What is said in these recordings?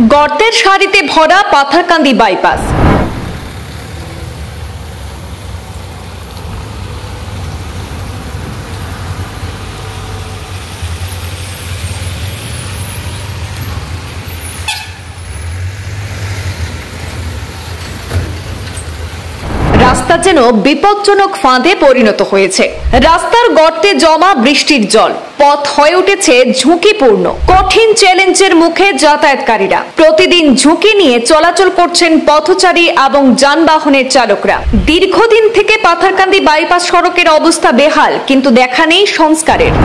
গর্তের সারিতে ভরা পাথারকান্দি বাইপাস। রাস্তা যেন বিপজ্জনক ফাঁদে পরিণত হয়েছে। রাস্তার গর্তে জমা বৃষ্টির জল, পথ হয়ে উঠেছে ঝুঁকিপূর্ণ। কঠিন চ্যালেঞ্জের মুখে যাতায়াতকারীরা প্রতিদিন ঝুঁকি নিয়ে চলাচল করছেন পথচারী এবং যানবাহনের চালকরা। দীর্ঘদিন থেকে পাথারকান্দি বাইপাস সড়কের অবস্থা বেহাল, কিন্তু দেখা নেই সংস্কারের।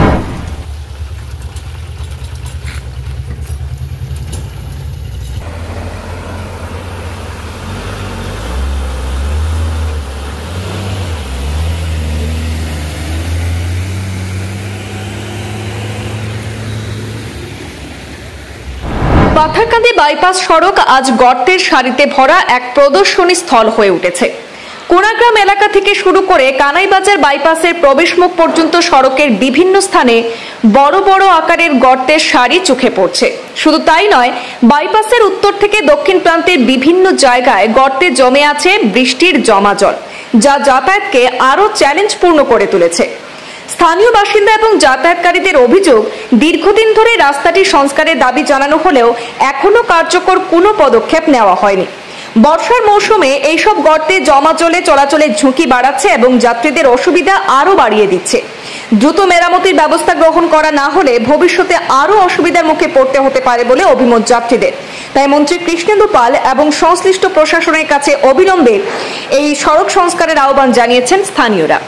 পাথারকান্দি বাইপাস সড়ক আজ গর্তের সারিতে ভরা এক প্রদর্শনী স্থল হয়ে উঠেছে। কোনাগ্রাম এলাকা থেকে শুরু করে কানাইবাজার বাইপাসের প্রবেশমুখ পর্যন্ত সড়কের বিভিন্ন স্থানে বড় বড় আকারের গর্তের সারি চোখে পড়ছে। শুধু তাই নয়, বাইপাসের উত্তর থেকে দক্ষিণ প্রান্তের বিভিন্ন জায়গায় গর্তে জমে আছে বৃষ্টির জমা জল, যা যাতায়াতকে আরো চ্যালেঞ্জপূর্ণ করে তুলেছে। স্থানীয় বাসিন্দা এবং যাতায়াতকারীদের অভিযোগ, দীর্ঘদিন ধরে রাস্তাটি সংস্কারের দাবি জানানো হলেও এখনো কার্যকর কোনো পদক্ষেপ নেওয়া হয়নি। বর্ষার মৌসুমে এইসব গর্তে জমা জলে চলাচলের ঝুঁকি বাড়াচ্ছে এবং যাত্রীদের অসুবিধা আরো বাড়িয়ে দিচ্ছে। দ্রুত মেরামতির ব্যবস্থা গ্রহণ করা না হলে ভবিষ্যতে আরো অসুবিধার মুখে পড়তে হতে পারে বলে অভিমত যাত্রীদের। তাই মন্ত্রী কৃষ্ণেন্দু পাল এবং সংশ্লিষ্ট প্রশাসনের কাছে অবিলম্বে এই সড়ক সংস্কারের আহ্বান জানিয়েছেন স্থানীয়রা।